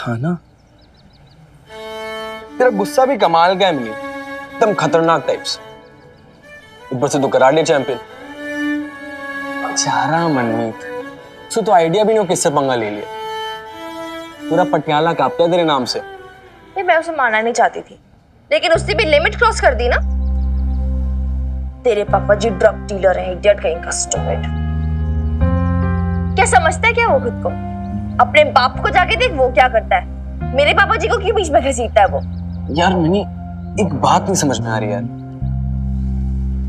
था ना। तेरा गुस्सा भी कमाल का है मिनी, एकदम खतरनाक टाइप्स। ऊपर से तू कराटे चैंपियन। बेचारा मनमीत, सो तो आइडिया भी नहीं हो किससे पंगा ले लिया। पूरा पटियाला कांपता है तेरे नाम से। ये मैं उसे मारना नहीं चाहती थी, लेकिन उसने भी लिमिट क्रॉस कर दी ना। तेरे पापा जी ड्रग डीलर हैं, इडियट कहीं का, स्टूपिड। क्या समझता है क्या वो खुद को? अपने बाप को जाके देख वो क्या करता है। मेरे पापा जी को क्यों बीच में घसीटता है वो? यार मिनी, एक बात नहीं समझ में आ रही यार।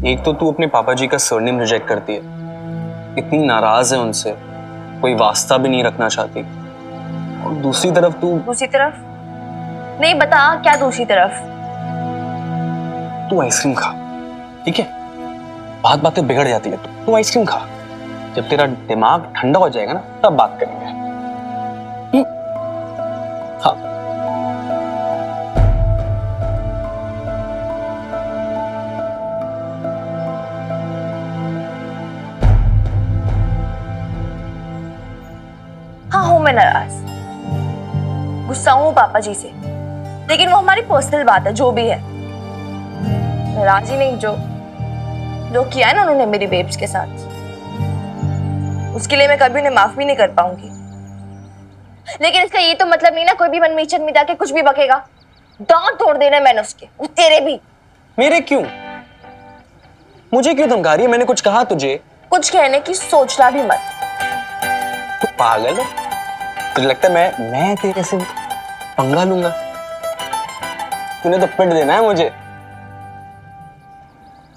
एक तो तू अपने पापा जी का सरनेम रिजेक्ट करती है, इतनी नाराज है उनसे, कोई वास्ता भी नहीं रखना चाहती। और दूसरी तरफ दूसरी तरफ नहीं, बता क्या दूसरी तरफ? तू आइसक्रीम खा, ठीक है? बात बातें बिगड़ जाती है। तू आइसक्रीम खा, जब तेरा दिमाग ठंडा हो जाएगा ना तब बात करेंगे। हाँ। हाँ हूं मैं नाराज, गुस्सा हूं पापा जी से, लेकिन वो हमारी पर्सनल बात है, जो भी है। नाराज ही नहीं, जो किया है ना उन्होंने मेरी बेब्स के साथ, उसके लिए मैं कभी उन्हें माफ भी नहीं कर पाऊंगी। लेकिन इसका ये तो मतलब नहीं ना कोई भी मनमीत चंद में जाके कुछ भी बकेगा। दांत तोड़ देना मैंने उसके, वो तेरे भी। मेरे क्यों? मुझे क्यों धमका रही है? मैंने कुछ कहा तुझे? कुछ कहने की सोचना भी मत। तू पागल है? तुझे लगता है मैं तेरे से पंगा लूंगा? तूने तो पिट देना है मुझे।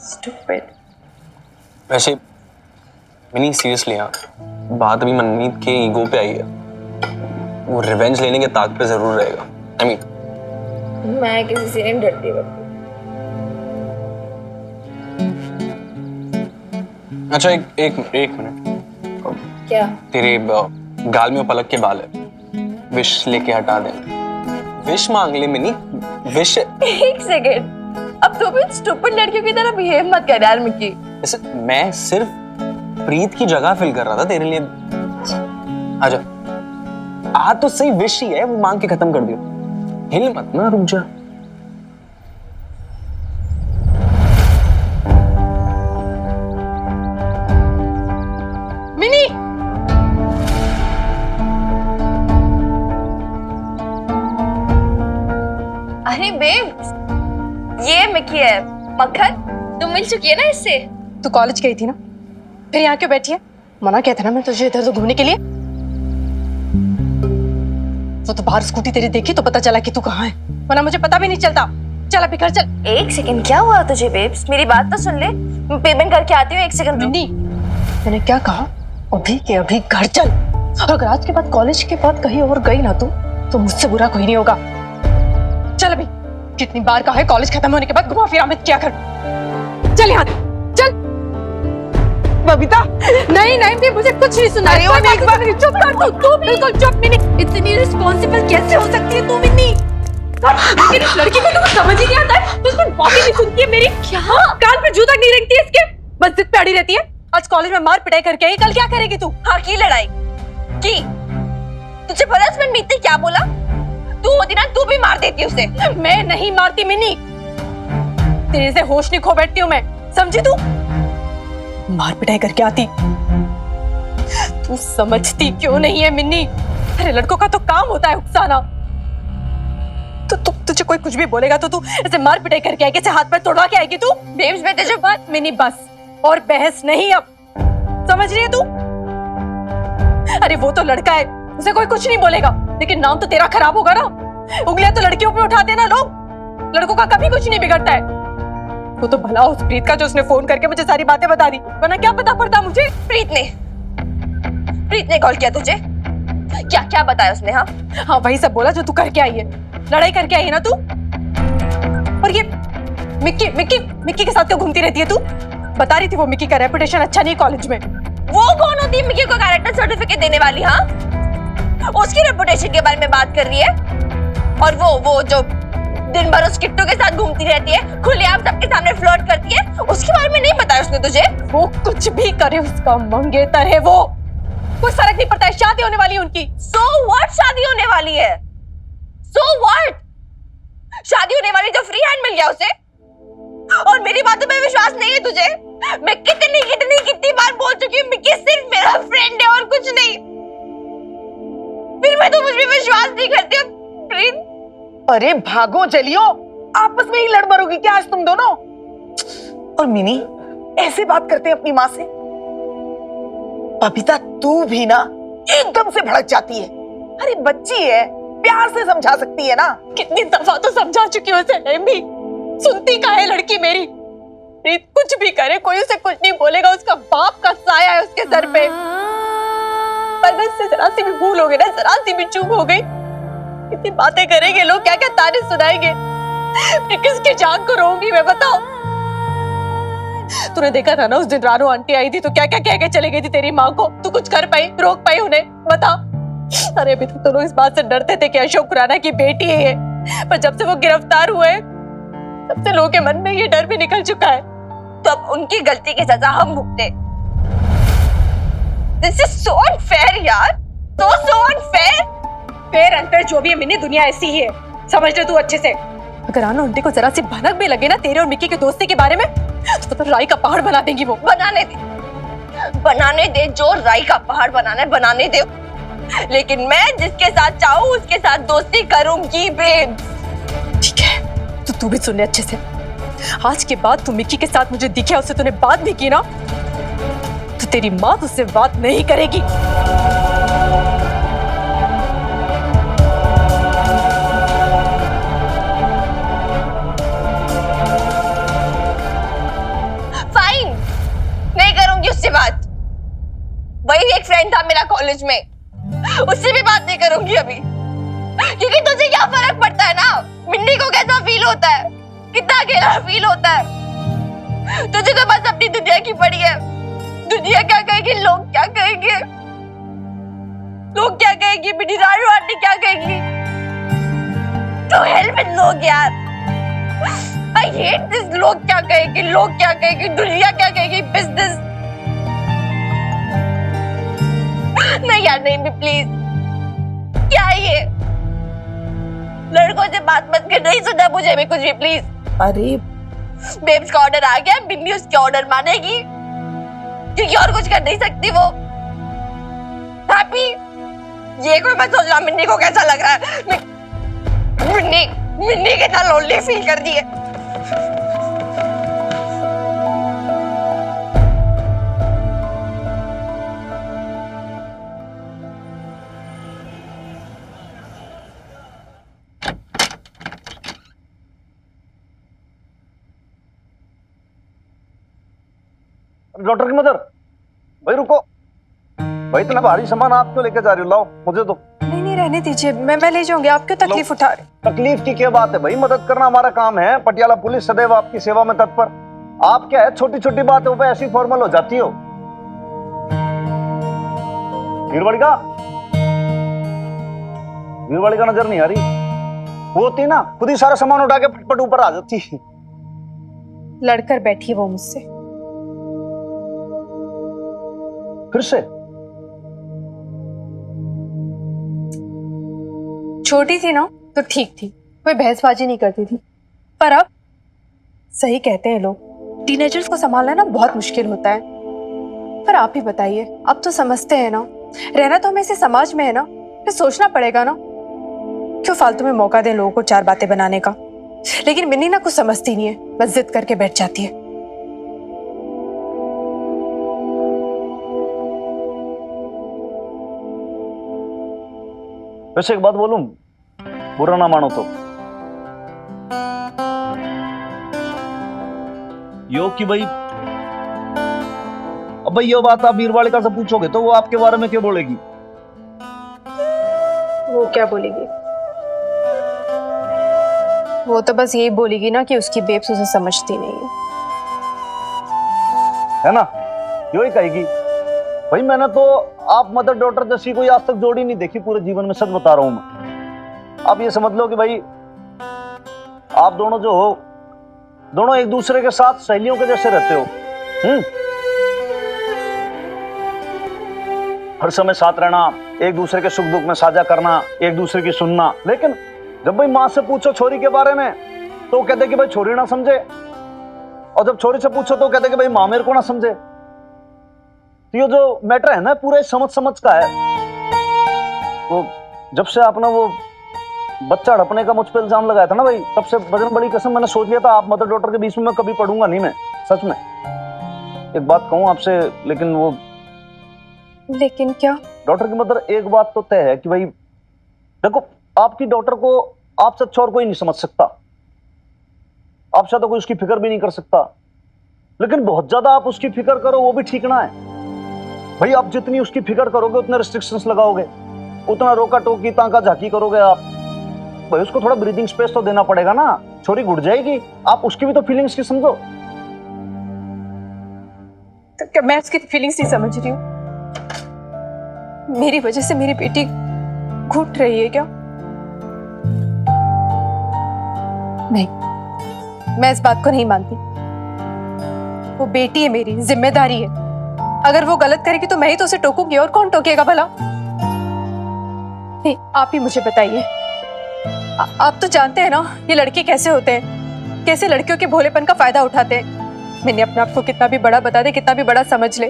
Stupid. वैसे मिनी सीरियसली, हाँ, बात अभी मनमीत के ईगो पे आई है। वो रिवेंज लेने के ताक पे जरूर रहेगा। I mean, मैं किसी से नहीं डरती बस। अच्छा एक मिनट। क्या? तेरे गाल में पलक के बाल है, विश लेके हटा दे। विश मांग ले मिनी, विश। एक सेकेंड, अब तो भी स्टूपिड लड़कियों की तरह बिहेव मत कर यार मिक्की। ऐसे मैं सिर्फ प्रीत की जगह फिल कर रहा था तेरे लिए। आजा, आ तो सही, विश ही है, वो मांग के खत्म कर दियो। हिल मत ना, रुक जा। मिनी, अरे बेब, ये मिक्की है। मक्खन, तुम मिल चुकी है ना इससे? तू कॉलेज गई थी ना, फिर यहाँ क्यों बैठी है? मना किया था ना मैं तुझे इधर उधर घूमने के लिए। वो तो बाहर स्कूटी तेरी देखी तो पता चला कि तू कहाँ है, वरना मुझे पता भी नहीं चलता। चल अभी घर चल। एक सेकंड, क्या हुआ तुझे बेब्स? मेरी बात तो सुन ले, मैं पेमेंट करके आती हूँ। एक सेकंड। मिनी, मैंने क्या कहा? अभी के अभी घर चल। और अगर आज के बाद कॉलेज के बाद कहीं और गई ना तो मुझसे बुरा कोई नहीं होगा। चल अभी। कितनी बार कहा है कॉलेज खत्म होने के बाद घुमा फिरा मत क्या कर। चल यहाँ चल। बबीता, नहीं नहीं, मुझे कुछ नहीं सुना। एक बार चुप कर तू बिल्कुल चुप। मिनी, इतनी रिस्पॉन्सिबल कैसे हो सकती है तू? मिनी, लेकिन इस लड़की को तो समझ ही नहीं आता है, तो उसको बात ही नहीं सुनती है मेरी। क्या कान पे जूता नहीं रखती है इसके, बस जिद पे अड़ी रहती है। आज कॉलेज में मार पिटाई करके आई, कल क्या करेगी तू? हाँ की लड़ाई की। तुझे पता है मीत ने क्या बोला? तू होती ना तू भी मार देती उसे। मैं नहीं मारती मिनी, तेरे से होश नहीं खो बैठती हूँ मैं, समझी तू? मार पिटाई करके आती। तू समझती क्यों नहीं है मिन्नी? अरे लड़कों का तो काम होता है उकसाना। तो तुझे कोई कुछ भी बोलेगा तो तू ऐसे मार पिटाई करके आएगी, ऐसे हाथ पैर तोड़वा के आएगी तू? बेब्स में तुझे बस मिनी, बस, और बहस नहीं अब, समझ रही है तू? अरे वो तो लड़का है, उसे कोई कुछ नहीं बोलेगा, लेकिन नाम तो तेरा खराब होगा ना। उंगलियां तो लड़कियों पे उठाते ना लोग, लड़कों का कभी कुछ नहीं बिगड़ता है। वो तो भला उस प्रीत का जो उसने फोन करके मुझे सारी बातें बता दी, वरना क्या पता पड़ता मुझे। प्रीत ने कॉल किया तुझे? क्या क्या बताया उसने? हाँ वही सब बोला जो तू करके आई है, लड़ाई करके आई है ना तू। और ये मिक्की के साथ क्यों घूमती रहती है तू? बता रही थी वो मिक्की का रेपुटेशन अच्छा नहीं कॉलेज में। वो कौन होती है मिक्की को कैरेक्टर सर्टिफिकेट देने वाली? हाँ, उसकी रेपुटेशन के बारे में बात कर रही है। और वो जो दिन भर उस किट्टू के साथ घूमती रहती है, खुलेआम सबके सामने फ्लर्ट करती है, उसके बारे में नहीं बताया उसने तुझे? वो कुछ भी करे, उसका मंगेतर है वो, कोई फर्क नहीं पड़ता है। शादी होने वाली है उनकी। So what? शादी होने वाली है, So what? शादी होने वाली जो फ्री हैंड मिल गया उसे, और मेरी बातों पे विश्वास नहीं है तुझे? मैं कितनी बार बोल चुकी हूँ मिक्की सिर्फ मेरा फ्रेंड है और कुछ नहीं, फिर मैं तो मुझ पे विश्वास नहीं करती। प्लीज। अरे भागो जलियो, आपस में ही लड़ मरोगी क्या आज तुम दोनों? और मिनी ऐसे बात करते हैं अपनी माँ से? बबीता तू भी ना एकदम से भड़क जाती है। अरे बच्ची है, प्यार से समझा सकती है ना। कितनी दफा तो समझा चुकी हूँ उसे, भी सुनती का है लड़की मेरी। प्रीत कुछ भी करे, कोई उसे कुछ नहीं बोलेगा, उसका बाप का साया है उसके सर पे। पर बस से जरा सी भी भूल हो गई ना, जरा सी भी चूक हो गई, कितनी बातें करेंगे लोग, क्या क्या ताने सुनाएंगे, मैं किसकी जान को रोऊंगी मैं, बताओ। तूने देखा था ना उस दिन रानू आंटी आई थी तो क्या क्या कह के चले गई थी तेरी माँ को? तू कुछ कर पाई, रोक पाई उन्हें, बता? अरे अभी तक तो लोग इस बात से डरते थे कि अशोक खुराना की बेटी है ये, पर जब से वो गिरफ्तार हुए तब से लोगों के मन में ये डर भी निकल चुका है। तो अब उनकी गलती की सजा हम भुगते। This is so unfair यार, so unfair। फेयर अनफेयर जो भी है मिनी, दुनिया ऐसी ही है, समझ ले तू अच्छे से। अगर रानू आंटी को जरा सी भनक भी लगे ना तेरे और मिक्की की दोस्ती के बारे में तो राई का पहाड़ बना देंगी वो। बनाने दे जो राई का पहाड़ बनाना है बनाने दे, लेकिन मैं जिसके साथ चाहूँ उसके साथ दोस्ती करूंगी बेब। ठीक है, तो तू भी सुन ले अच्छे से। आज के बाद तू मिक्की के साथ मुझे दिखे, उससे तूने बात भी की ना, तो तेरी माँ तुझसे बात नहीं करेगी। फाइन, नहीं करूंगी उससे बात। वही एक फ्रेंड था मेरा कॉलेज में, उससे भी बात नहीं करूंगी अभी, क्योंकि तुझे क्या फर्क पड़ता है ना मिन्नी को कैसा फील होता है, कितना अकेला फील होता है। तुझे तो बस अपनी दुनिया की पड़ी है। दुनिया क्या कहेगी, लोग क्या कहेंगे, लोग क्या कहेंगी, मेरी रानू आंटी क्या कहेगी। तो हेल्प विद लोग यार, आई हेट दिस। लोग क्या कहेंगे, लोग क्या कहेंगे, दुनिया क्या कहेगी, बिजनेस। नहीं यार नहीं, प्लीज। क्या है ये, लड़कों से बात मत कर, नहीं सुना मुझे भी कुछ भी, प्लीज। अरे बेब्स का ऑर्डर आ गया, बिन्नी उसके ऑर्डर मानेगी, क्योंकि और कुछ कर नहीं सकती वो। हैप्पी, ये कोई मत सोचना मिन्नी को कैसा लग रहा है। मिन्नी कितना लोनली फील कर दी है। डॉक्टर की मदर, भाई रुको भाई, इतना भारी सामान आप क्यों लेके जा रही हो? लाओ मुझे दो। नहीं रहने दीजिए, मैं ले जाऊंगी, आप क्यों तकलीफ उठा रहे? तकलीफ की क्या बात है भाई, मदद करना हमारा काम है। पटियाला पुलिस सदैव आपकी सेवा में तत्पर। आप क्या है, छोटी छोटी बातों पे ऐसी फॉर्मल हो जाती हो। वीरवाड़ी का नजर नहीं आ रही? वो होती ना, खुद ही सारा सामान उठा के फटफट ऊपर आ जाती। लड़कर बैठी वो मुझसे। फिर से? छोटी थी ना तो ठीक थी, कोई बहसबाजी नहीं करती थी, पर अब सही कहते हैं लोग, टीनेजर्स को संभालना ना बहुत मुश्किल होता है। पर आप ही बताइए, अब तो समझते हैं ना, रहना तो हमें इसी समाज में है ना, फिर सोचना पड़ेगा ना, क्यों फालतू में मौका दें लोगों को चार बातें बनाने का। लेकिन मिन्नी ना कुछ समझती नहीं है, बस जिद करके बैठ जाती है। वैसे एक बात बोलूं, बुरा ना मानो तो, यो कि भाई, अब भाई ये बात आप वीरवाड़िका से पूछोगे तो वो आपके बारे में क्या बोलेगी? वो क्या बोलेगी? वो तो बस यही बोलेगी ना कि उसकी बेब्स उसे समझती नहीं है ना, यो ही कहेगी। भाई मैंने तो आप मदर डॉटर जैसी कोई आज तक जोड़ी नहीं देखी पूरे जीवन में, सच बता रहा हूं मैं। आप ये समझ लो कि भाई आप दोनों जो हो, दोनों एक दूसरे के साथ सहेलियों के जैसे रहते हो। हर समय साथ रहना, एक दूसरे के सुख दुख में साझा करना, एक दूसरे की सुनना। लेकिन जब भाई माँ से पूछो छोरी के बारे में तो वो कहते कि भाई छोरी ना समझे, और जब छोरी से पूछो तो कहते कि भाई माँ मेरे को ना समझे। तो ये जो मैटर है ना पूरा समझ समझ का है। तो जब से आपने वो बच्चा हड़पने का मुझ पर इल्जाम लगाया था ना भाई, तब से बजरंग बली कसम मैंने सोच लिया था आप मदर डॉटर के बीच में मैं कभी पढ़ूंगा नहीं। मैं सच में एक बात कहूं आपसे, लेकिन वो लेकिन क्या? डॉटर की मदर एक बात तो तय है कि भाई देखो, आपकी डॉटर को आपसे अच्छा और कोई नहीं समझ सकता, आपसे तो कोई उसकी फिक्र भी नहीं कर सकता, लेकिन बहुत ज्यादा आप उसकी फिक्र करो वो भी ठीक ना है भाई। आप जितनी उसकी फिक्र करोगे उतने रिस्ट्रिक्शंस लगाओगे, उतना रोका टोकी ताका झाकी करोगे आप भाई। उसको थोड़ा ब्रीदिंग स्पेस तो देना पड़ेगा ना, छोरी घुट जाएगी। आप उसकी भी तो फीलिंग्स की समझो। तो क्या मैं उसकी फीलिंग्स नहीं समझ रही हूँ? मेरी वजह से मेरी बेटी घुट रही है क्या? नहीं, मैं इस बात को नहीं मानती। वो बेटी है मेरी, जिम्मेदारी है। अगर वो गलत करेगी तो मैं ही तो उसे टोकूंगी, और कौन टोकेगा भला? नहीं, आप ही मुझे बताइए। आप तो जानते हैं ना ये लड़के कैसे होते हैं, कैसे लड़कियों के भोलेपन का फायदा उठाते हैं। मैंने अपने आप को कितना भी बड़ा बता दे, कितना भी बड़ा समझ ले,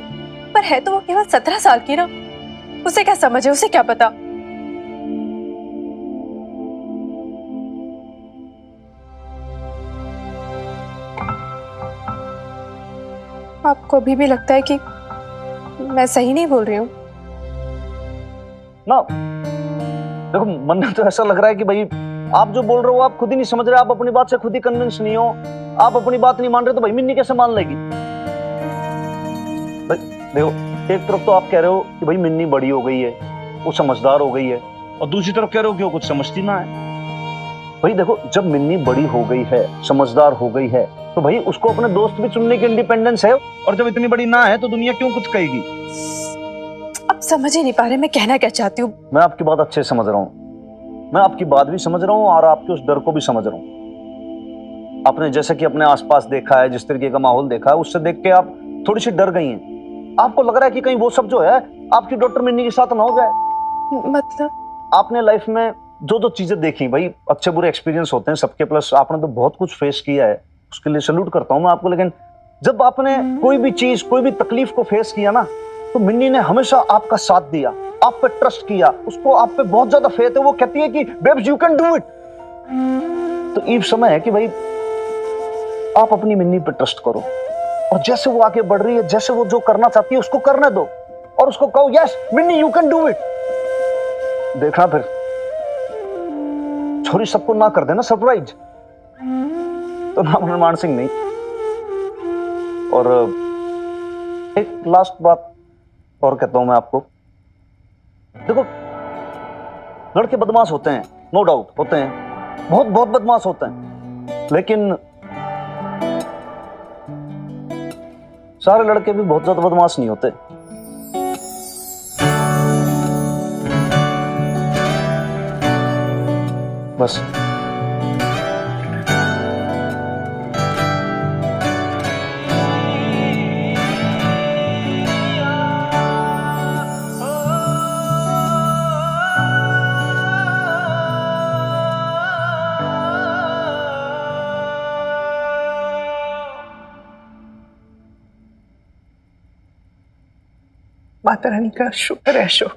पर है तो वो केवल 17 साल की ना। उसे क्या समझ है, उसे क्या पता। आपको अभी भी लगता है कि मैं सही नहीं बोल रही हूँ ना? देखो मन में तो ऐसा लग रहा है कि भाई आप जो बोल रहे हो आप खुद ही नहीं समझ रहे, आप अपनी बात से खुद ही कन्विंस नहीं हो। आप अपनी बात नहीं मान रहे तो भाई मिन्नी कैसे मान लेगी? भाई देखो, एक तरफ तो आप कह रहे हो कि भाई मिन्नी बड़ी हो गई है, वो समझदार हो गई है, और दूसरी तरफ कह रहे हो कि वो कुछ समझती ना है। भाई देखो, जब मिन्नी बड़ी हो गई है, समझदार हो गई है, तो भाई उसको अपने दोस्त भी चुनने की इंडिपेंडेंस है, और जब इतनी बड़ी ना है तो दुनिया क्यों कुछ कहेगी? अब समझ ही नहीं पा रहे मैं कहना क्या चाहती हूँ। मैं आपकी बात अच्छे से समझ रहा हूँ, मैं आपकी बात भी समझ रहा हूँ और आपके उस डर को भी समझ रहा हूँ। आपने जैसे कि अपने आसपास देखा है, जिस तरीके का माहौल देखा है, उससे देख के आप थोड़ी सी डर गई हैं। आपको लग रहा है कि कहीं वो सब जो है आपकी डॉक्टर मिन्नी के साथ ना हो जाए। मतलब आपने लाइफ में जो जो चीजें देखी भाई, अच्छे बुरे एक्सपीरियंस होते हैं सबके, प्लस आपने तो बहुत कुछ फेस किया है, उसके लिए सैल्यूट करता हूँ मैं आपको। लेकिन जब आपने कोई भी चीज, कोई भी तकलीफ को फेस किया ना, तो मिन्नी ने हमेशा आपका साथ दिया, आप पे ट्रस्ट किया, उसको आप पे बहुत ज्यादा फेथ है। वो कहती है कि babes you can do it. तो ये समय है कि भाई आप अपनी मिन्नी पे ट्रस्ट करो, और जैसे वो आगे बढ़ रही है, जैसे वो जो करना चाहती है उसको करने दो, और उसको कहो yes Minni you can do it. देखना फिर छोरी सबको ना कर देना सरप्राइज। तो नाम हनुमान सिंह नहीं। और एक लास्ट बात और कहता हूं मैं आपको, देखो लड़के बदमाश होते हैं, नो डाउट होते हैं, बहुत बहुत बदमाश होते हैं, लेकिन सारे लड़के भी बहुत ज्यादा बदमाश नहीं होते। बस माता रानी का शुक्र है अशोक,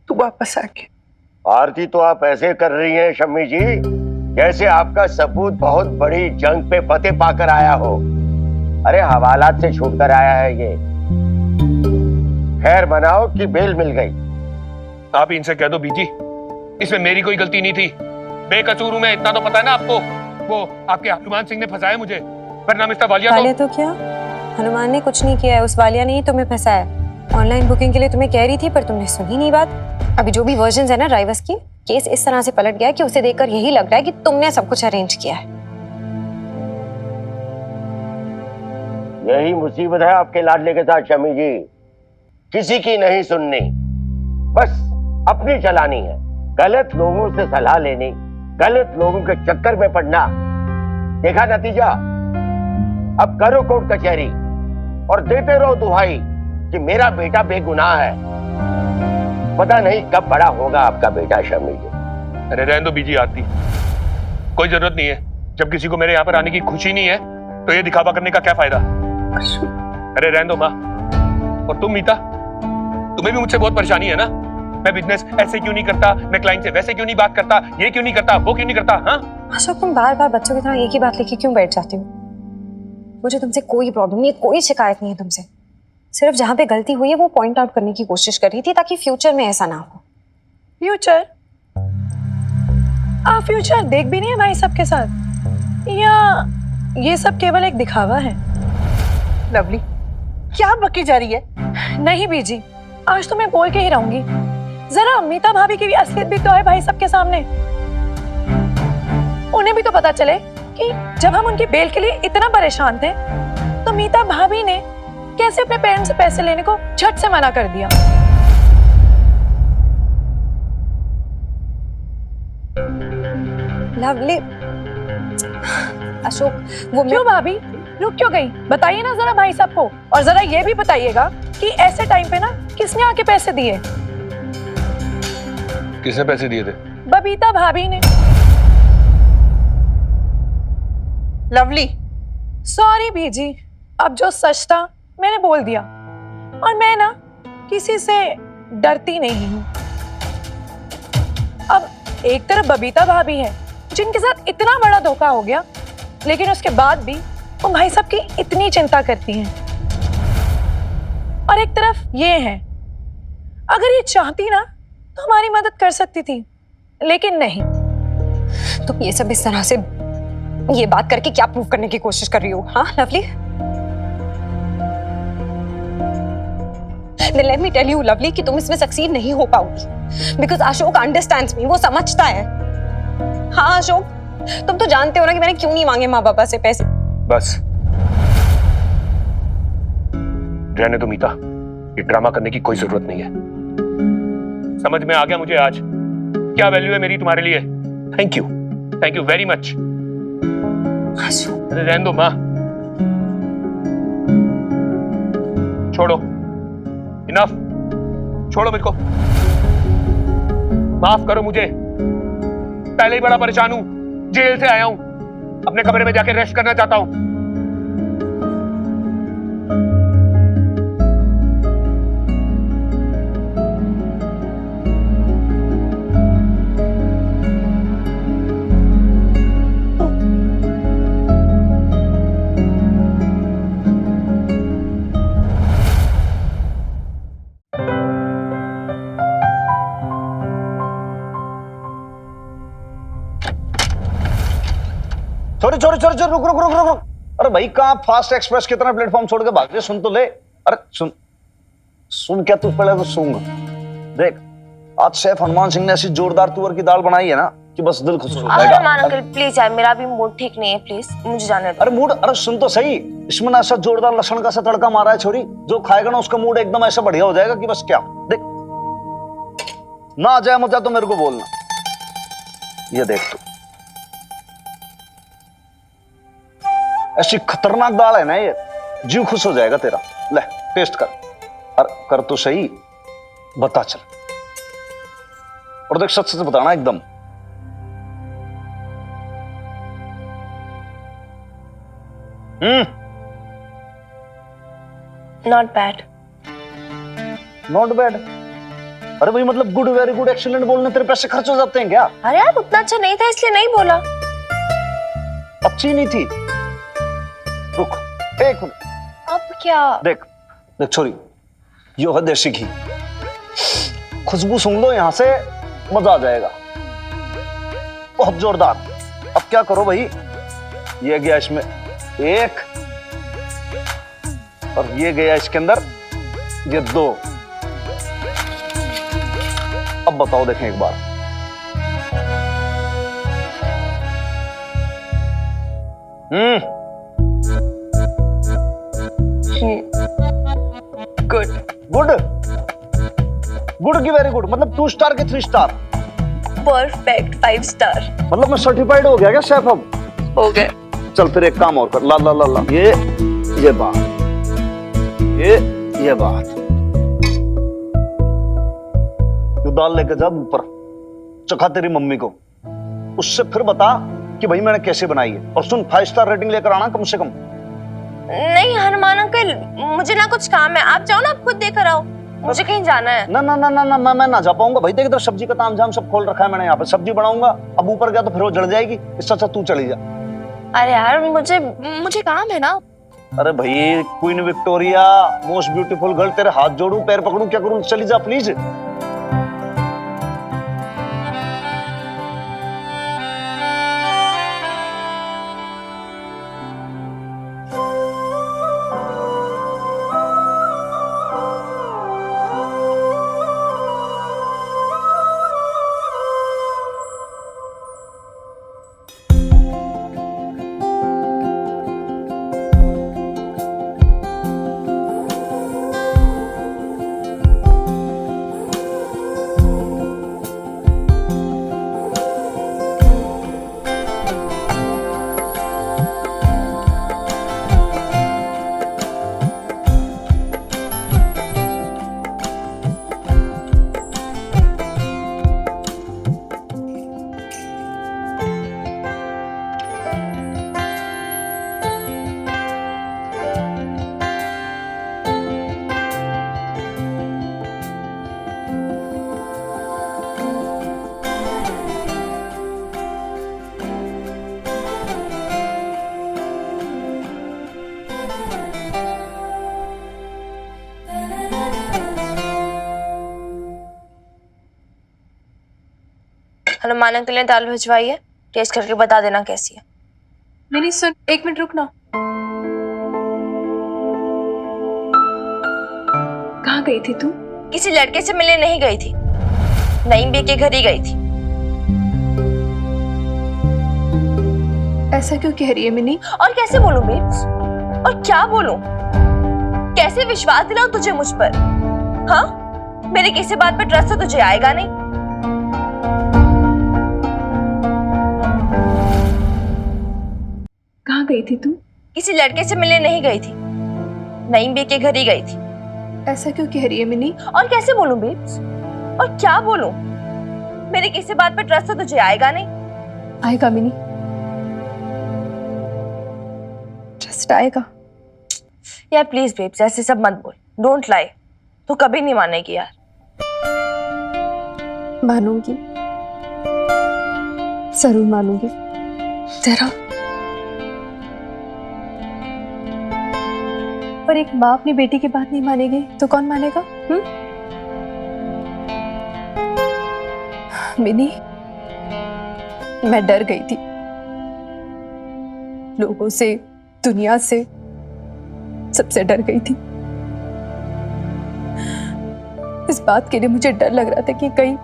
तू वापस आ गया। आरती तो आप ऐसे कर रही हैं शम्मी जी जैसे आपका सपूत बहुत बड़ी जंग पे फतेह पाकर आया हो। अरे हवालात से छूट कर आया है ये। खैर बनाओ कि बेल मिल गई। आप इनसे कह दो बीजी, इसमें मेरी कोई गलती नहीं थी, बेकसूर हूं मैं, इतना तो पता है ना आपको। वो आपके हनुमान सिंह ने फंसाया मुझे, वरना मिस्टर वालिया तो क्या? हनुमान ने कुछ नहीं किया है, उस वालिया ने ही तुम्हें फंसाया। ऑनलाइन बुकिंग के लिए तुम्हें कह रही थी पर तुमने सुनी नहीं बात। अभी जो भी वर्जन है ना ड्राइवर्स की, केस इस तरह से पलट गया कि उसे देखकर यही लग रहा है कि तुमने सब कुछ अरेंज किया है। यही मुसीबत है आपके लाडले के साथ शम्मी जी, किसी की नहीं सुननी, बस अपनी चलानी है। गलत लोगों से सलाह लेनी, गलत लोगों के चक्कर में पड़ना, देखा नतीजा। अब करो कोर्ट कचहरी और देते रहो दुहाई कि मेरा बेटा बेगुनाह है। पता नहीं कब बड़ा होगा आपका बेटा शम्मी जी। अरे रहने दो बीजी आरती, कोई जरूरत नहीं है। जब किसी को मेरे यहाँ पर आने की खुशी नहीं है तो ये दिखावा करने का क्या फायदा। अरे रहने दो माँ। और तुम मीता, तुम्हें भी मुझसे बहुत परेशानी है ना? मैं बिजनेस ऐसे क्यों नहीं करता, मैं क्लाइंट से वैसे क्यों नहीं बात करता, ये क्यों नहीं करता, वो क्यों नहीं करता? हाँ अशोक, तुम बार बार बच्चों की तरह एक ही बात लेके क्यों बैठ जाती हो? मुझे तुमसे कोई प्रॉब्लम नहीं है, कोई शिकायत नहीं है तुमसे। सिर्फ जहाँ पे गलती हुई है वो पॉइंट आउट करने की कोशिश कर रही थी ताकि फ्यूचर में ऐसा ना हो। फ्यूचर? आप फ्यूचर देख भी नहीं है भाई सबके साथ, या ये सब केवल एक दिखावा है? लवली, क्या बकी जा रही है? नहीं बीजी, आज तो मैं बोल के ही रहूंगी। जरा मीता भाभी की भी असलियत भी तो है भाई सबके सामने। उन्हें भी तो पता चले कि जब हम उनकी बेल के लिए इतना परेशान थे तो मीता भाभी ने कैसे अपने पेरेंट्स से पैसे लेने को झट से मना कर दिया। लवली, अशोक वो क्यों भाभी रुक क्यों गई? बताइए ना जरा भाई साहब को, और जरा ये भी बताइएगा कि ऐसे टाइम पे ना किसने आके पैसे दिए? किसने पैसे दिए थे? बबीता भाभी ने। लवली, सॉरी बीजी, अब जो सच था मैंने बोल दिया, और मैं ना किसी से डरती नहीं हूँ। अब एक तरफ बबीता भाभी है जिनके साथ इतना बड़ा धोखा हो गया, लेकिन उसके बाद भी वो भाई साहब की इतनी चिंता करती हैं, और एक तरफ ये है, अगर ये चाहती ना तो हमारी मदद कर सकती थी, लेकिन नहीं। तुम ये सब इस तरह से ये बात करके क्या प्रूव करने की कोशिश कर रही हो? हाँ lovely, Then let me tell you, lovely, कि तुम इसमें सक्सीड नहीं हो पाओगी, बिकॉज अशोक अंडरस्टैंड्स मी, वो समझता है। हाँ अशोक, तुम तो जानते हो ना कि मैंने क्यों नहीं मांगे माँ पापा से पैसे। बस रहने दो मीता, ये ड्रामा करने की कोई जरूरत नहीं है। समझ में आ गया मुझे आज क्या वैल्यू है मेरी तुम्हारे लिए। Thank you very much. अरे रहने दो माँ, छोड़ो, इनफ, छोड़ो मुझको, माफ करो मुझे। पहले ही बड़ा परेशान हूं, जेल से आया हूं, अपने कमरे में जाके रेस्ट करना चाहता हूं। चोरी रुक। अरे भाई, कहाँ फास्ट एक्सप्रेस कितना प्लेटफॉर्म छोड़ के भाग गए? सुन तो ले। अरे सुन क्या तू? पहले तो सुन। देख, आज शेफ हनुमान सिंह ने ऐसी जोरदार तुअर की दाल बनाई है ना कि बस दिल खुश हो जाएगा। हनुमान अंकल प्लीज यार, मेरा भी मूड ठीक नहीं है, प्लीज मुझे जाने दो। अरे मूड, अरे सुन तो सही, इसमें ना ऐसा जोरदार लहसुन का सा तड़का मारा है छोरी, जो खाएगा ना उसका मूड एकदम ऐसा बढ़िया हो जाएगा कि बस क्या। देख, ना आ जाए मजा तो मेरे को बोलना। ये देख तू, ऐसी खतरनाक दाल है ना ये, जीव खुश हो जाएगा तेरा। ले टेस्ट कर, अरे कर तो सही, बता चल। और देख, सच से बताना एकदम। Not bad. Not bad? अरे भाई, मतलब गुड, वेरी गुड, एक्सीलेंट बोलने तेरे पैसे खर्च हो जाते हैं क्या? अरे यार उतना अच्छा नहीं था इसलिए नहीं बोला। अच्छी नहीं थी? रुक एक मिनट। अब क्या? देख छोरी, यो है देसी घी, खुशबू सूंघ लो यहाँ से, मजा आ जाएगा, बहुत जोरदार। अब क्या करो भाई, ये गया इसमें एक, और ये गया इसके अंदर ये दो। अब बताओ, देखें एक बार। गुड गुड गुड की वेरी गुड, मतलब 2 स्टार की 3 स्टार? Perfect 5 star. मतलब मैं सर्टिफाइड हो गया क्या शेफ? अब हो गए। चल फिर एक काम और कर, ला ला ला ला, ये बात, ये बात, तू दाल लेके जा ऊपर, चखा तेरी मम्मी को। उससे फिर बता कि भाई मैंने कैसे बनाई है। और सुन, 5 स्टार रेटिंग लेकर आना कम से कम। नहीं हनुमान अंकल, मुझे ना कुछ काम है, आप जाओ ना, आप खुद देकर आओ, मुझे कहीं जाना है। ना ना ना ना ना मैं ना जा पाऊंगा भाई। देख इधर सब्जी का तामझाम सब खोल रखा है मैंने, यहाँ पे सब्जी बनाऊंगा। अब ऊपर गया तो फिर वो जल जाएगी, इससे अच्छा तू चली जा। अरे यार मुझे काम है ना। अरे भाई, queen Victoria, most beautiful girl, तेरे हाथ जोड़ू पैर पकड़ू क्या करूं, चली जा प्लीज। हनुमान अंकल ने दाल भिजवाई है, टेस्ट करके बता देना कैसी है। नहीं सुन, 1 मिनट रुक ना। कहाँ गई थी तू? किसी लड़के से मिलने नहीं गई थी, नईम बे के घर ही गई थी। ऐसा क्यों कह रही है मिनी? और कैसे बोलूं बेब्स, और क्या बोलूं, कैसे विश्वास दिलाऊं तुझे मुझ पर? हाँ, मेरे किसी बात पर ट्रस्ट तो तुझे आएगा नहीं। कहाँ गई थी तू? किसी लड़के से मिलने नहीं गई थी, नईम बे के घर ही गई थी। ऐसा क्यों कह रही है मिनी? और कैसे बोलूं बेब्स, और क्या बोलूं, मेरे किसी बात पर ट्रस्ट तो तुझे आएगा नहीं। आएगा मिनी, ट्रस्ट आएगा। यार प्लीज बेब्स, ऐसे सब मत बोल, डोंट लाई, तू कभी नहीं मानेगी यार। मानूंगी, जरूर मानूंगी। तेरा पर एक माँ अपनी बेटी की बात नहीं मानेगी तो कौन मानेगा? मिनी, मैं डर गई थी, लोगों से, दुनिया से, सबसे डर गई थी। इस बात के लिए मुझे डर लग रहा था कि कहीं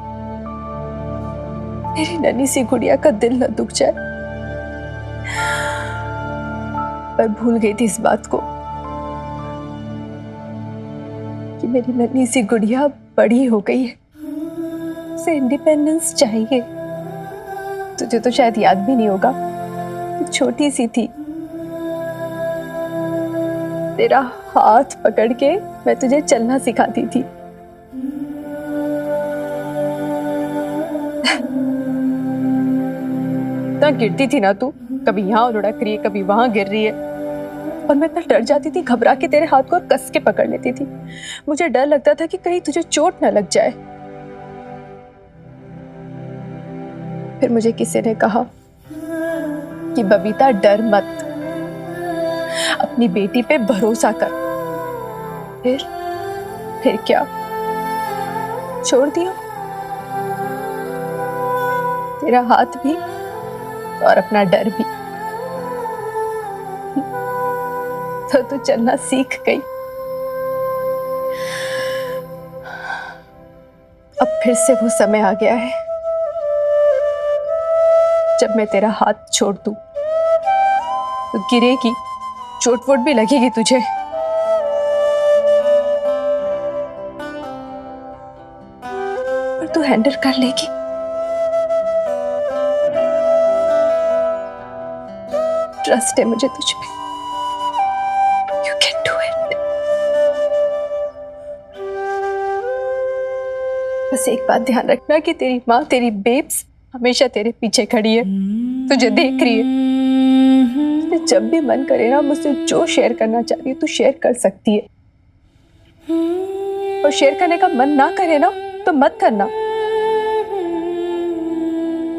मेरी नन्ही सी गुड़िया का दिल न दुख जाए। पर भूल गई थी इस बात को कि मेरी नन्ही सी गुड़िया बड़ी हो गई है, उसे इंडिपेंडेंस चाहिए। तुझे तो शायद याद भी नहीं होगा, तू छोटी सी थी, तेरा हाथ पकड़ के मैं तुझे चलना सिखाती थी। इतना गिरती थी ना तू, कभी यहाँ लुढ़क रही है, कभी वहां गिर रही है, और मैं इतना डर जाती थी, घबरा के तेरे हाथ को कस के पकड़ लेती थी। मुझे डर लगता था कि कहीं तुझे चोट न लग जाए। फिर मुझे किसी ने कहा कि बबीता डर मत, अपनी बेटी पे भरोसा कर। फिर क्या, छोड़ दिया तेरा हाथ भी और अपना डर भी, तो तू चलना सीख गई। अब फिर से वो समय आ गया है जब मैं तेरा हाथ छोड़ दूं तो गिरेगी, चोट वोट भी लगेगी तुझे, पर तू हैंडल कर लेगी। ट्रस्ट है मुझे तुझ पे, यू कैन डू इट। बस एक बात ध्यान रखना कि तेरी माँ, तेरी बेब्स हमेशा तेरे पीछे खड़ी है, तुझे देख रही है। तुझे जब भी मन करे ना मुझसे जो शेयर करना चाहती है तू शेयर कर सकती है, और शेयर करने का मन ना करे ना तो मत करना।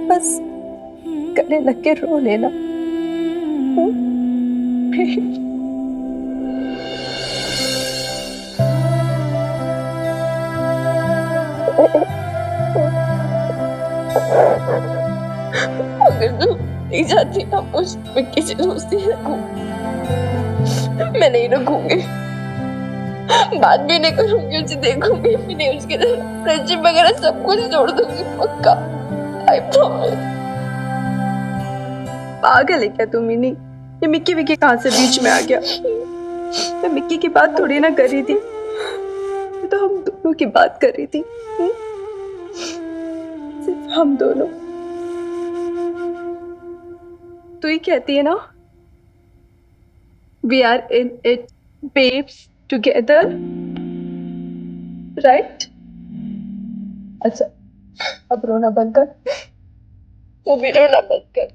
बस गले लग के रो लेना। अगर तू नहीं जाती ना उस मिक्की से दोस्ती मैं नहीं रखूंगी, बात भी नहीं करूंगी, उसे देखूंगी भी नहीं, उसके साथ फ्रेंडशिप वगैरह सब कुछ छोड़ दूंगी पक्का, आई प्रॉमिस। पागल है क्या तू मिनी? ये मिक्की विक्की कहाँ से बीच में आ गया? मैं मिक्की की बात थोड़ी ना कर रही थी, मैं तो हम दोनों की बात कर रही थी। सिर्फ हम दोनों। तू ही कहती है ना we are in it babes together, right? अच्छा अब रोना बंद कर, तू भी रोना बंद कर।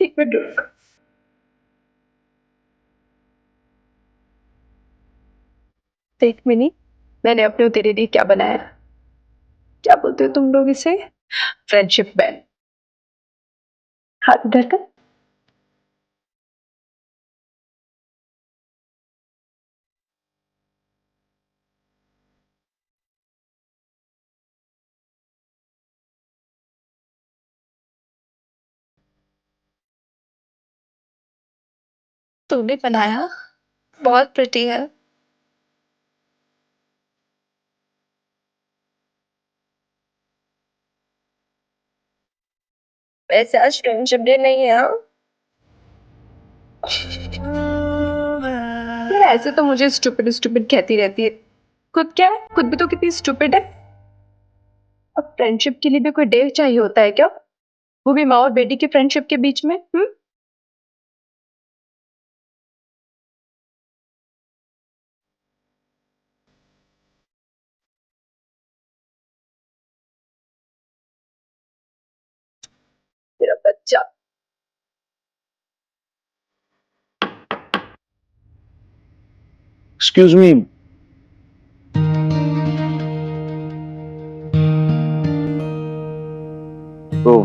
एक मिनट रुक। देख मिनी, मैंने अपने तेरे लिए क्या बनाया, क्या बोलते हो तुम लोग इसे? Friendship band. हाथ इधर कर। तूने बनाया, बहुत प्रिटी है। वैसे आज फ्रेंडशिप डे नहीं है। हाँ यार ऐसे तो मुझे स्टूपिड स्टूपिड कहती रहती है, खुद क्या है, खुद भी तो कितनी स्टूपिड है। अब फ्रेंडशिप के लिए भी कोई डे चाहिए होता है क्या? वो भी माँ और बेटी की फ्रेंडशिप के बीच में। तेरा बच्चा। Excuse me. तो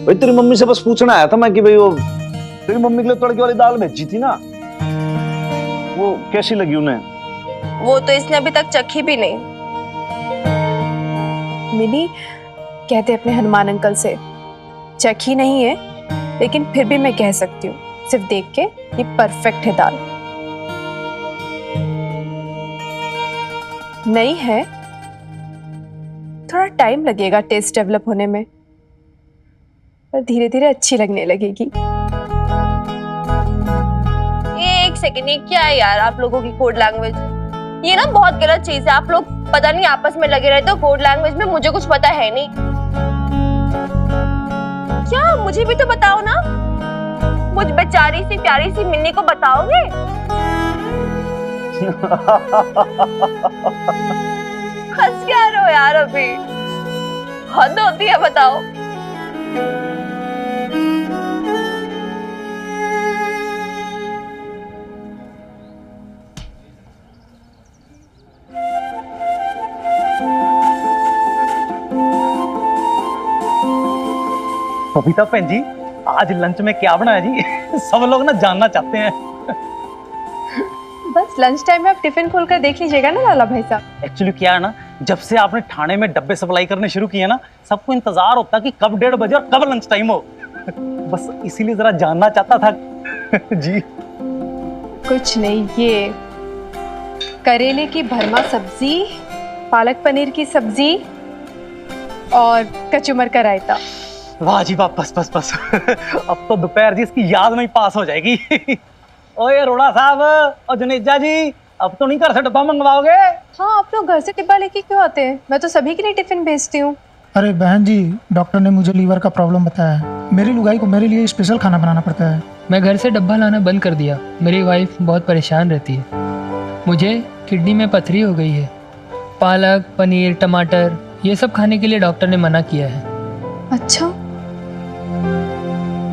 भाई तेरी मम्मी से बस पूछना आया था मैं कि भाई वो तेरी मम्मी के लिए तड़के वाली दाल भेजी थी ना, वो कैसी लगी उन्हें? वो तो इसने अभी तक चखी भी नहीं। मिनी कहते अपने हनुमान अंकल से, चखी नहीं है लेकिन फिर भी मैं कह सकती हूँ सिर्फ देख के ये परफेक्ट है दाल। नहीं है, थोड़ा टाइम लगेगा टेस्ट डेवलप होने में, पर धीरे धीरे अच्छी लगने लगेगी। ये एक सेकंड, ये क्या है यार आप लोगों की कोड लैंग्वेज? ये ना बहुत गलत चीज है। आप लोग पता नहीं आपस में लगे रहते हो कोड लैंग्वेज में, मुझे कुछ पता है नहीं। क्या मुझे भी तो बताओ ना, मुझ बेचारी सी प्यारी सी मिन्नी को बताओगे? हंस क्या रहे हो यार अभी? हद होती है, बताओ। बबीता बहन जी, आज लंच में क्या बनाया जी? सब लोग ना जानना चाहते हैं। बस लंच टाइम में आप टिफिन खोलकर देख लीजिएगा ना लाला भाई साहब। एक्चुअली क्या है ना, जब से आपने ठाणे में डब्बे सप्लाई करने शुरू किए ना, सबको इंतजार होता कि कब 1:30 बजे और कब लंच टाइम हो। बस इसीलिए जरा जानना चाहता था जी। कुछ नहीं, ये करेले की भरमा सब्जी, पालक पनीर की सब्जी और कचुमर का रायता। वाह जी वाह, बस बस बस। अब तो दोपहर जी इसकी याद में ही पास हो जाएगी। ओए अरोड़ा साहब और जुनेजा जी, अब तो नहीं घर से डब्बा मंगवाओगे? हाँ, आप लोग घर से डिब्बा लेके क्यों आते हैं? मैं तो सभी के लिए टिफिन भेजती हूँ। अरे बहन जी, डॉक्टर ने मुझे लीवर का प्रॉब्लम बताया है। मेरी लुगाई को मेरे लिए स्पेशल खाना बनाना पड़ता है। मैं घर से डब्बा लाना बंद कर दिया। मेरी वाइफ बहुत परेशान रहती है। मुझे किडनी में पथरी हो गई है। पालक, पनीर, टमाटर ये सब खाने के लिए डॉक्टर ने मना किया है। अच्छा,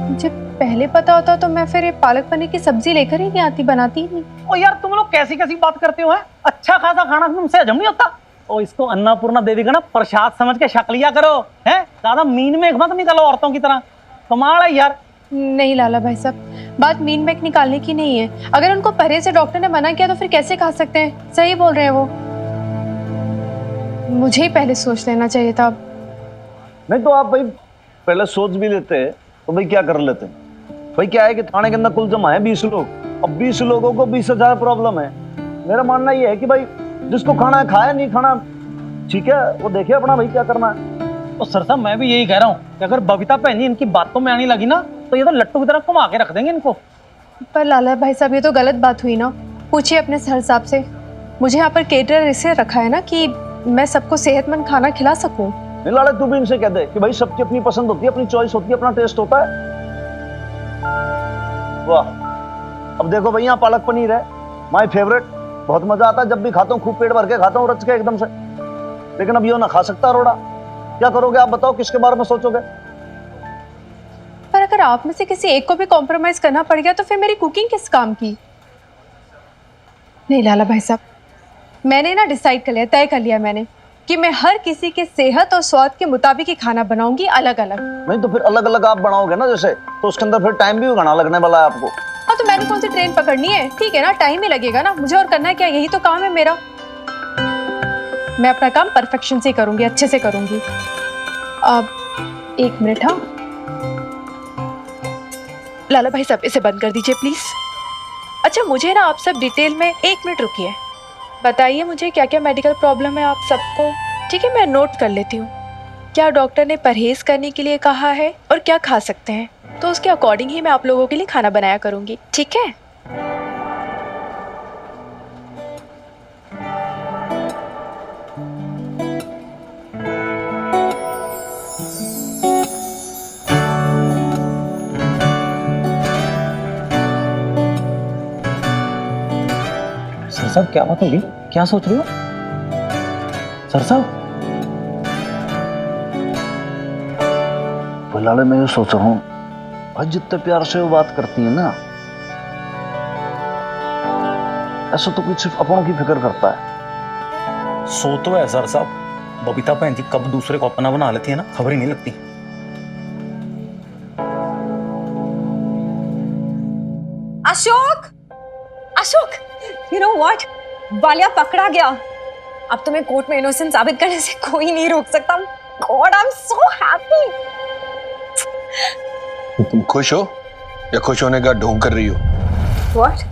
मुझे पहले पता होता तो मैं फिर ये पालक पनीर की सब्जी लेकर ही नहीं आती, बनाती ही नहीं। ओ यार तुम लोग कैसी कैसी बात करते हो हैं? अच्छा खासा खाना तुमसे हजम नहीं होता। ओ इसको अन्नपूर्णा देवी का ना प्रसाद समझ के शक लिया करो, हैं? ज्यादा मीन में मत निकलो औरतों की तरह। कमाल है यार। नहीं लाला भाई साहब, बात मीन मेक निकालने की नहीं है। अगर उनको परहेज से डॉक्टर ने मना किया तो फिर कैसे खा सकते हैं? सही बोल रहे हैं वो। मुझे ही पहले सोच लेना चाहिए था। नहीं तो आप भाई पहले सोच भी लेते तो भाई क्या कर लेते। भाई क्या है कि थाने के अंदर कुल जमा है 20 लोग। अब 20 लोगों को 20,000 प्रॉब्लम है। मेरा मानना ये है कि भाई जिसको खाना है खाए, नहीं खाना ठीक है, वो देखे अपना भाई क्या करना है। तो सर साहब मैं भी यही कह रहा हूँ कि अगर बबीता बहन जी इनकी बातों में आने लगी ना तो ये तो लट्टू की तरह घुमा के रख देंगे इनको। पर लाला भाई साहब ये तो गलत बात हुई ना। पूछिए अपने सर साहब से। मुझे यहाँ पर केटरर इसलिए रखा है ना कि मैं सबको सेहतमंद खाना खिला सकूं। नहीं लाले तू भी इनसे कह दे कि भाई सबकी अपनी पसंद होती है, अपनी चॉइस होती है, अपना टेस्ट होता है। वाह, अब देखो भाई यहाँ पालक पनीर है, माय फेवरेट। बहुत मजा आता है जब भी खाता हूँ, खूब पेट भर के खाता हूँ रच के एकदम से। लेकिन अब ये ना खा सकता रोड़ा। क्या करोगे आप बताओ, किसके बारे में सोचोगे? पर अगर आप में से किसी एक को भी कॉम्प्रोमाइज करना पड़ गया तो फिर मेरी कुकिंग किस काम की? नहीं लाला भाई साहब, मैंने ना डिसाइड कर लिया, तय कर लिया मैंने कि मैं हर किसी के सेहत और स्वाद के मुताबिक ही खाना बनाऊंगी, अलग अलग। नहीं तो फिर अलग अलग आप बनाओगे ना जैसे, तो उसके अंदर फिर टाइम भी घना लगने वाला है आपको। हाँ तो मैंने कौन सी ट्रेन पकड़नी है? ठीक है ना, टाइम ही लगेगा ना मुझे, और करना क्या, यही तो काम है मेरा। मैं अपना काम परफेक्शन से करूंगी, अच्छे से करूंगी। अब 1 मिनट। हाँ लाला भाई साहब इसे बंद कर दीजिए प्लीज। अच्छा मुझे ना आप सब डिटेल में 1 मिनट रुकिए, बताइए मुझे क्या क्या मेडिकल प्रॉब्लम है आप सबको। ठीक है मैं नोट कर लेती हूँ। क्या डॉक्टर ने परहेज करने के लिए कहा है और क्या खा सकते हैं, तो उसके अकॉर्डिंग ही मैं आप लोगों के लिए खाना बनाया करूँगी, ठीक है? सर साहब क्या बात होगी, क्या सोच रहे हो सर साहब? लाले मैं ये सोच रहा हूँ भाई जितने प्यार से वो बात करती है ना, ऐसा तो कुछ सिर्फ अपनों की फिक्र करता है। सो तो है सर साहब, बबीता बहन जी कब दूसरे को अपना बना लेती है ना, खबर ही नहीं लगती। Ashok, Ashok, you know what? Walia पकड़ा गया। अब तुम्हें कोर्ट में इनोसेंट साबित करने से कोई नहीं रोक सकता। God, I'm so happy. तुम खुश हो या खुश होने का ढोंग कर रही हो? What?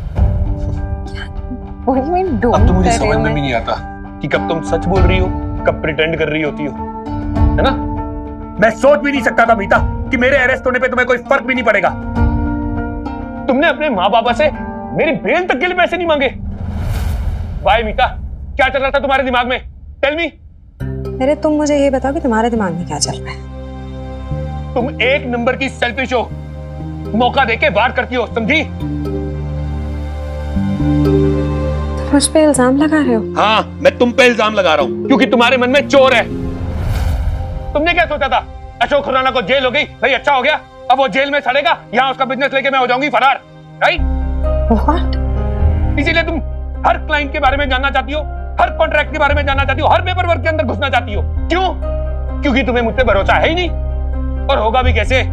What do you mean ढोंग अब तो मुझे कर रही समझ हूँ में भी नहीं आता कि कब तुम सच बोल रही हो, कब प्रिटेंड कर रही होती हो, है ना? मैं सोच भी नहीं सकता था मीता कि मेरे अरेस्ट होने पे तुम्हें कोई फर्क भी नहीं पड़ेगा। तुमने अपने माँ बाबा से मेरी बेल तक के लिए पैसे नहीं मांगे। वाई मीता, क्या चल रहा था तुम्हारे दिमाग में? Tell me. अरे तुम मुझे ये बताओ कि तुम्हारे दिमाग में क्या चल रहा है? तुम एक नंबर की सेल्फिश हो, मौका देके वार करती हो, समझी? तुम मुझ पे इल्जाम लगा रहे हो? हाँ, मैं तुम पे इल्जाम लगा रहा हूँ क्योंकि तुम्हारे मन में चोर है। तुमने क्या सोचा था? अशोक खुराना को जेल हो गई, भाई अच्छा हो गया, अब वो जेल में सड़ेगा, यहाँ उसका बिजनेस लेके मैं हो जाऊंगी फरार, राइट? What? इसीलिए तुम हर क्लाइंट के बारे में जानना चाहती हो, हर कॉन्ट्रैक्ट के बारे में जानना चाहती हो, हर पेपर वर्क के अंदर घुसना चाहती हो। क्यों? क्योंकि तुम्हें मुझ पे भरोसा है ही नहीं, और होगा भी कैसे?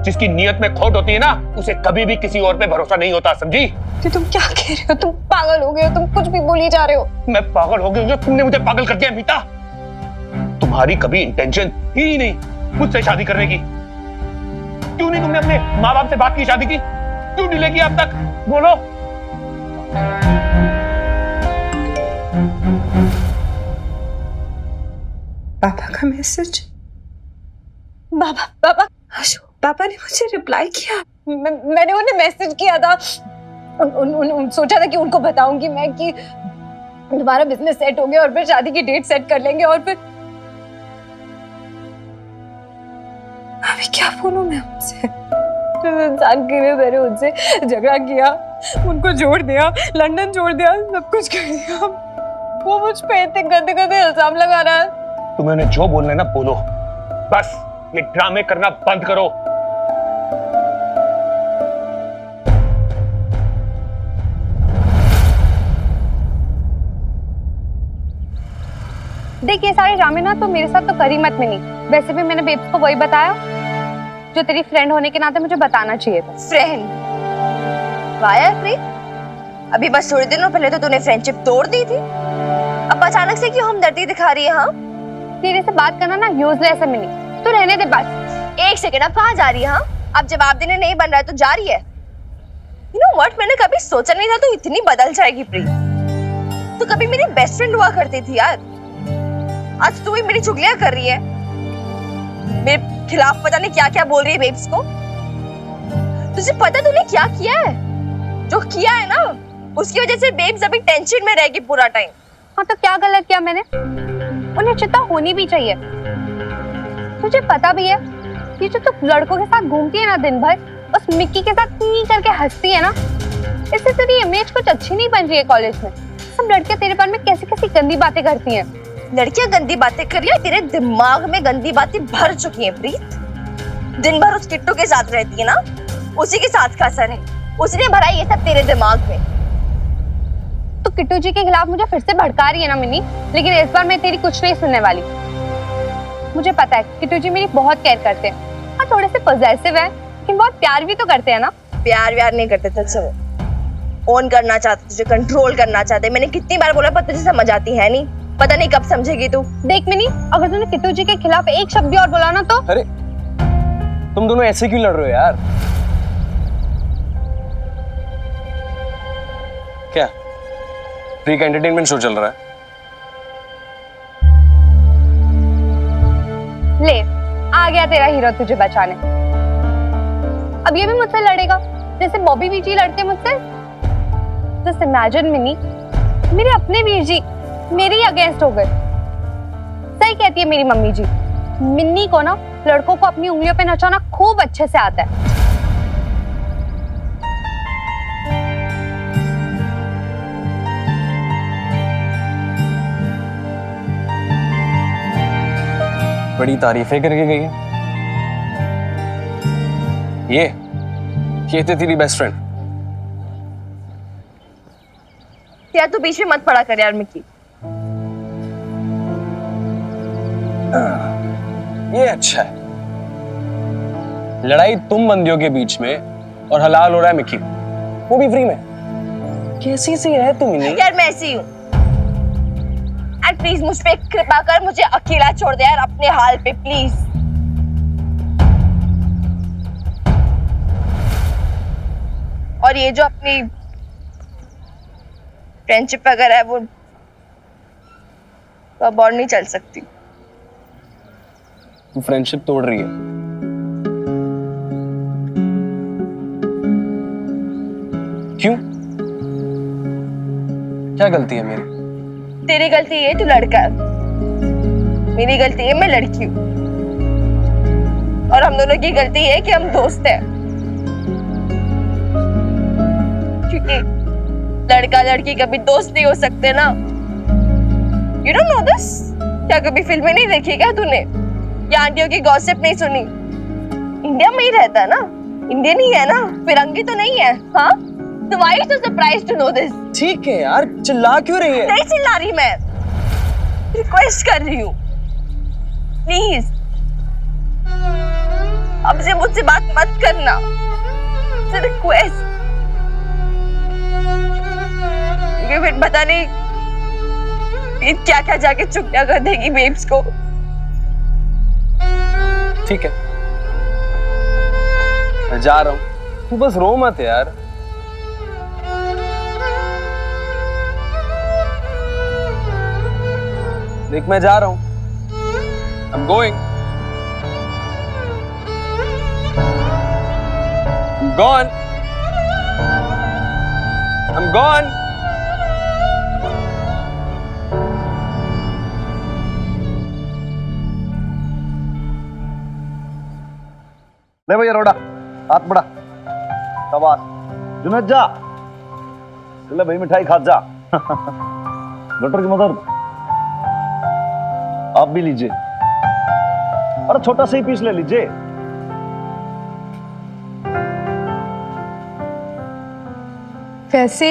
जिसकी नीयत में खोट होती है ना, उसे कभी भी किसी और पे भरोसा नहीं होता, समझी? तो तुम क्या कह रहे हो? तुम पागल हो गए हो, तुम कुछ भी बोली जा रहे हो। मैं पागल हो गई हूँ? तुमने मुझे पागल कर दिया मीता। तुम्हारी कभी इंटेंशन ही नहीं मुझसे शादी करने की। क्यों नहीं तुमने अपने माँ बाप से बात की, शादी की? क्यों डिले किया अब तक? बोलो। पापा का मैसेज। पापा अशोक, पापा ने मुझे रिप्लाई किया। मैंने उन्हें मैसेज किया था, सोचा था कि उनको बताऊंगी मैं कि तुम्हारा बिजनेस सेट हो गया और फिर शादी की डेट सेट कर लेंगे, और फिर अभी क्या बोलूं मैं उनसे? इंसान के लिए मैंने उनसे झगड़ा किया, उनको छोड़ दिया, लंदन छोड़ दिया, सब कुछ कर दिया। वो मुझ पे इतने गंदे गंदे इल्जाम लगा रहा है। तुम्हें उन्हें जो बोलना है ना बोलो, बस ये ड्रामे करना बंद करो। देख, ये सारे ड्रामे ना तो मेरे साथ तो करी मत मिनी। वैसे भी मैंने बेब्स को वही बताया जो तेरी फ्रेंड होने के नाते मुझे बताना चाहिए था। फ्रेंड? वाह यार प्रीत, अभी बस थोड़े दिनों पहले तो तूने फ्रेंडशिप तोड़ दी थी, अब अचानक से क्यों हमदर्दी दिखा रही है? हाँ, तेरे से बात करना ना यूजलेस है मिनी, तू रहने दे बस। एक सेकंड, अब कहाँ जा रही है? हाँ, अब जवाब देने नहीं बन रहा है तो जा रही है। यू नो व्हाट, मैंने कभी सोचा नहीं था तू इतनी बदल जाएगी प्रीत। तू कभी मेरी बेस्ट फ्रेंड हुआ करती थी यार, आज तू ही मेरी चुगलियां कर रही है, मेरे खिलाफ पता नहीं क्या क्या बोल रही है बेब्स को। तुझे पता तूने क्या किया है? जो किया है ना, उसकी वजह से बेब्स अभी टेंशन में रहेगी पूरा टाइम। हाँ तो क्या गलत किया मैंने? उन्हें चिंता होनी भी चाहिए। तुझे पता भी है कि जो तू लड़कों के साथ घूमती है ना दिन भर, उस मिक्की के साथ ही करके हंसती है ना, इससे तेरी इमेज कुछ अच्छी नहीं बन रही है कॉलेज में। सब लड़कियां तेरे बारे में कैसी कैसी गंदी बातें करती हैं। लड़कियां गंदी बातें कर रही है, तेरे दिमाग में गंदी बातें भर चुकी हैं प्रीत। दिन भर उस किट्टू के साथ रहती है ना, उसी के साथ का असर है, उसने भरा ये सब तेरे दिमाग में। तो किट्टू जी के खिलाफ मुझे फिर से भड़का रही है ना मिनी, लेकिन इस बार मैं तेरी कुछ नहीं सुनने वाली। मुझे पता है किट्टू जी मेरी बहुत केयर करते हैं। हाँ, थोड़े से पॉजेसिव है, लेकिन बहुत प्यार भी तो करते हैं ना। प्यार व्यार नहीं करते तुझसे, वो ओन करना चाहते, तुझे कंट्रोल करना चाहते। मैंने कितनी बार बोला पर तुझे समझ आती है नहीं, पता नहीं कब समझेगी तू। देख मिनी, अगर तूने किट्टू जी के खिलाफ एक शब्द भी और बोला ना तो। अरे तुम दोनों ऐसे क्यों लड़ रहे हो यार? क्या फ्री का एंटरटेनमेंट शो चल रहा है? ले, आ गया तेरा हीरो तुझे बचाने। अब ये भी मुझसे लड़ेगा जैसे बॉबी वीर जी लड़ते मुझसे। जस्ट इमेजिन मिनी, मेरे अपने वीर जी मेरे ही अगेंस्ट हो गए। सही कहती है मेरी मम्मी जी, मिन्नी को ना लड़कों को अपनी उंगलियों पे नचाना खूब अच्छे से आता है। बड़ी तारीफें करके गई है। ये तो तेरी बेस्ट फ्रेंड। यार तू बीच में मत पड़ा कर यार मिक्की। ये अच्छा है, लड़ाई तुम बंदियों के बीच में और हलाल हो रहा है मिक्की, वो भी फ्री में। कैसी सी है तुम? यार मैं ऐसी हूँ। एंड प्लीज मुझ पे कृपा कर, मुझे अकेला छोड़ दे यार अपने हाल पे प्लीज। और ये जो अपनी फ्रेंडशिप वगैरह है वो तो अब और नहीं चल सकती। तू फ्रेंडशिप तोड़ रही है। क्यों? क्या गलती है मेरी? तेरी गलती है तू लड़का है, मेरी गलती है मैं लड़की हूँ, और हम दोनों की गलती है कि हम दोस्त हैं। क्योंकि लड़का लड़की कभी दोस्त नहीं हो सकते ना। You don't know this? क्या कभी फिल्में नहीं देखी क्या तूने, या आंटियों की गॉसिप नहीं सुनी? इंडिया में ही रहता है ना, इंडियन ही है ना, फिरंगी तो नहीं है। हाँ, तो why are you so surprised to know this? ठीक है यार, चिल्ला क्यों रही है? नहीं चिल्ला रही, मैं रिक्वेस्ट कर रही हूँ प्लीज, अब से मुझसे बात मत करना, रिक्वेस्ट। क्योंकि फिर पता नहीं क्या क्या जाके चुगलियां कर देगी बेब्स को। ठीक है, मैं जा रहा हूँ, तू बस रो मत यार। देख मैं जा रहा हूँ, I'm going. I'm gone. I'm gone. ले भैया रोड़ा, हाथ बढ़ा, शाबाश। जुनैद जा, ले भाई मिठाई खा जा। डॉक्टर की मदद आप भी लीजिए, और छोटा सा ही पीस ले लीजिए। वैसे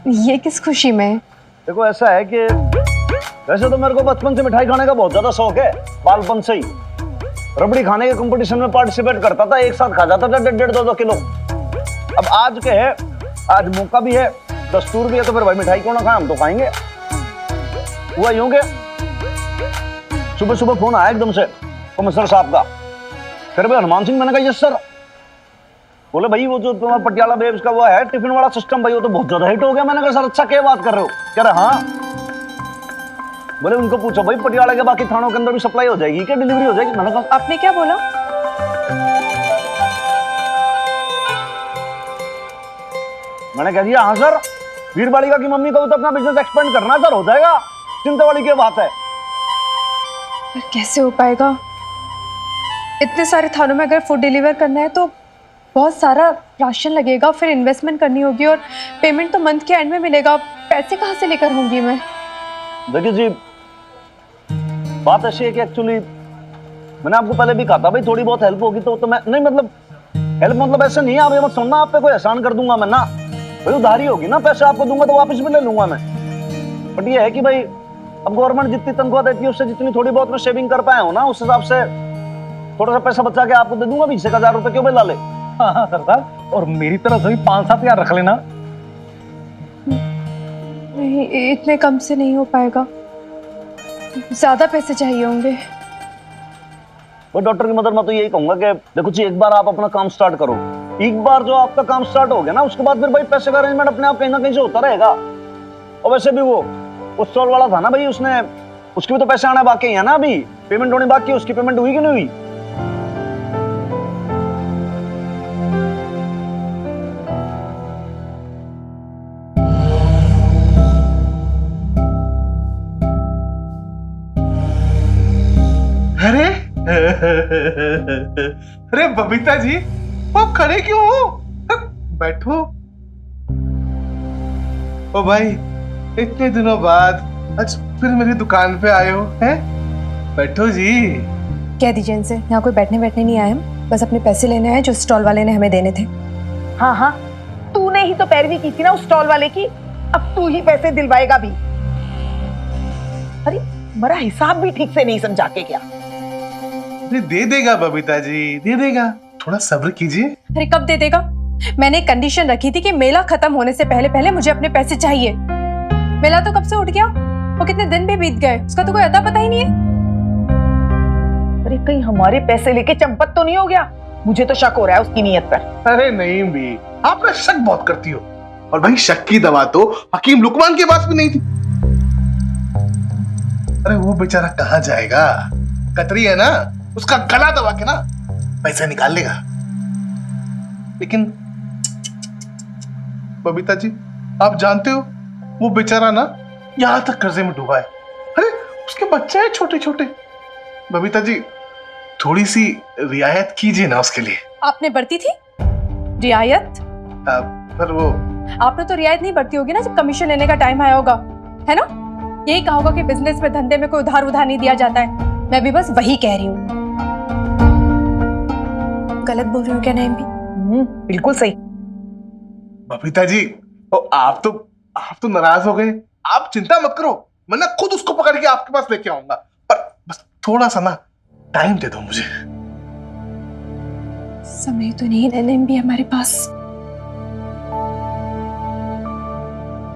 ये किस खुशी में? देखो ऐसा है कि वैसे तो मेरे को बचपन से मिठाई खाने का बहुत ज्यादा शौक है, बालपन से ही। रबड़ी खाने के कंपटीशन में पार्टिसिपेट करता था, एक साथ खा जाता था 1.5-2 किलो। अब आज के है, आज मौका भी है, दस्तूर भी है, तो फिर भाई मिठाई क्यों ना खाएं, हम तो खाएंगे। हुआ यूं के सुबह सुबह फोन आया एकदम से कमिश्नर साहब का, फिर भाई हनुमान सिंह, मैंने कहा यस सर। बोले भाई वो जो तुम्हारा पटियाला बेब्स का वो है टिफिन वाला सिस्टम, भाई वो तो बहुत ज्यादा हिट हो गया। मैंने कहा सर अच्छा, क्या बात कर रहे हो? कह रहे हाँ। बोले उनको पूछो भाई पटियाला के बाकी थानों के अंदर भी सप्लाई हो जाएगी क्या, डिलीवरी हो जाएगी? मैंने कहा आपने क्या बोला? मैंने कह दिया हाँ सर, वीर बालिका की मम्मी को तो अपना बिजनेस एक्सपेंड करना है सर, हो जाएगा, चिंता वाली क्या बात है। पर कैसे हो पाएगा? इतने सारे थानों में अगर फूड डिलीवर करना है तो बहुत सारा राशन लगेगा, फिर इन्वेस्टमेंट करनी होगी और पेमेंट तो मंथ के एंड में मिलेगा। पैसे कहाँ से लेकर होंगी मैं? देखिए जी, बात ऐसी है कि एक्चुअली मैंने आपको पहले भी कहा था भाई थोड़ी बहुत हेल्प होगी तो मैं नहीं, मतलब हेल्प मतलब ऐसे नहीं है, आप ये मत समझना आप पे कोई एहसान कर दूंगा मैं ना, भाई उधारी होगी ना, पैसे आपको दूंगा तो वापस भी ले लूंगा मैं। बट ये है कि भाई अब गवर्नमेंट जितनी तनख्वाह देती है उससे जितनी थोड़ी बहुत मैं सेविंग कर पाया हूँ ना, उस हिसाब से थोड़ा सा पैसा बचा के आपको दे दूंगा, 20,000 रुपए क्यों ला ले। हाँ हाँ सर साहब, और मेरी तरफ से भी 5-7 हज़ार रख लेना। नहीं, इतने कम से नहीं हो पाएगा, ज्यादा पैसे चाहिए होंगे। वो डॉक्टर की मदद मैं तो यही कहूंगा कि देखो जी, एक बार आप अपना काम स्टार्ट करो, एक बार जो आपका काम स्टार्ट हो गया ना, उसके बाद फिर भाई पैसे का अरेंजमेंट अपने आप कहीं ना कहीं से होता रहेगा। और वैसे भी वो स्टॉल वाला था ना भाई, उसने उसके भी तो पैसे आने बाकी है ना, अभी पेमेंट होनी बाकी है, उसकी पेमेंट हुई कि नहीं हुई? अरे अरे बबीता जी, आप खड़े क्यों हो? बैठो। ओ भाई, इतने दिनों बाद आज फिर मेरी दुकान पे आए हो हैं? बैठो जी। कह दीजिए इनसे, यहाँ कोई बैठने नहीं आए हम, बस अपने पैसे लेने आए जो स्टॉल वाले ने हमें देने थे। हाँ हाँ, तूने ही तो पैरवी की थी ना उस स्टॉल वाले की, अब तू ही पैसे दिलवाएगा भी। अरे मेरा हिसाब भी ठीक से नहीं समझा के क्या? अरे दे देगा बबीता जी, दे देगा, थोड़ा सब्र कीजिए। अरे कब दे देगा? मैंने कंडीशन रखी थी कि मेला खत्म होने से पहले पहले मुझे अपने पैसे चाहिए। मेला तो कब से उठ गया, वो कितने दिन भी बीत गए, उसका तो कोई अता पता ही नहीं है। अरे कहीं हमारे पैसे लेके चंपत तो नहीं हो गया? मुझे तो शक हो रहा है उसकी नीयत पर। अरे नहीं भी, आप ना शक बहुत करती हो, और भाई शक की दवा तो हकीम लुकमान के पास भी नहीं थी। अरे वो बेचारा कहाँ जाएगा, कतरी है ना, उसका गला दबा के ना पैसा निकाल लेगा। लेकिन बबीता जी, आप जानते हो वो बेचारा ना यहां तक कर्जे में डूबा है। अरे उसके बच्चे हैं छोटे छोटे। बबीता जी, थोड़ी सी रियायत कीजिए ना उसके लिए। आपने बरती थी रियायत? पर वो आपने तो रियायत नहीं बरती होगी ना जब कमीशन लेने का टाइम आया होगा, है ना? यही कहा होगा कि बिजनेस में, धंधे में कोई उधार नहीं दिया जाता है। मैं भी बस वही कह रही हूँ। गलत बोल रही हूँ क्या नैम भी? बिल्कुल सही। बबीता जी, आप तो नाराज हो गए। आप चिंता मत करो, मैं ना खुद उसको पकड़ के आपके पास लेके आऊंगा, पर बस थोड़ा सा ना टाइम दे दो मुझे। समय तो नहीं नैम भी हमारे पास,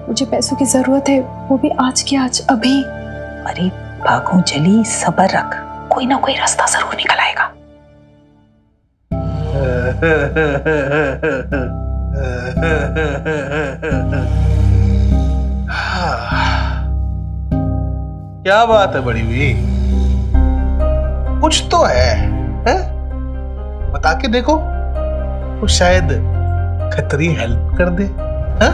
मुझे पैसों की जरूरत है, वो भी आज के आज, अभी। अरे भागो जली, सब्र रख, कोई ना कोई रास्ता जरूर निकल आएगा। क्या बात है बड़ी भी, कुछ तो है? बता के देखो, वो शायद खतरी हेल्प कर दे। हाँ?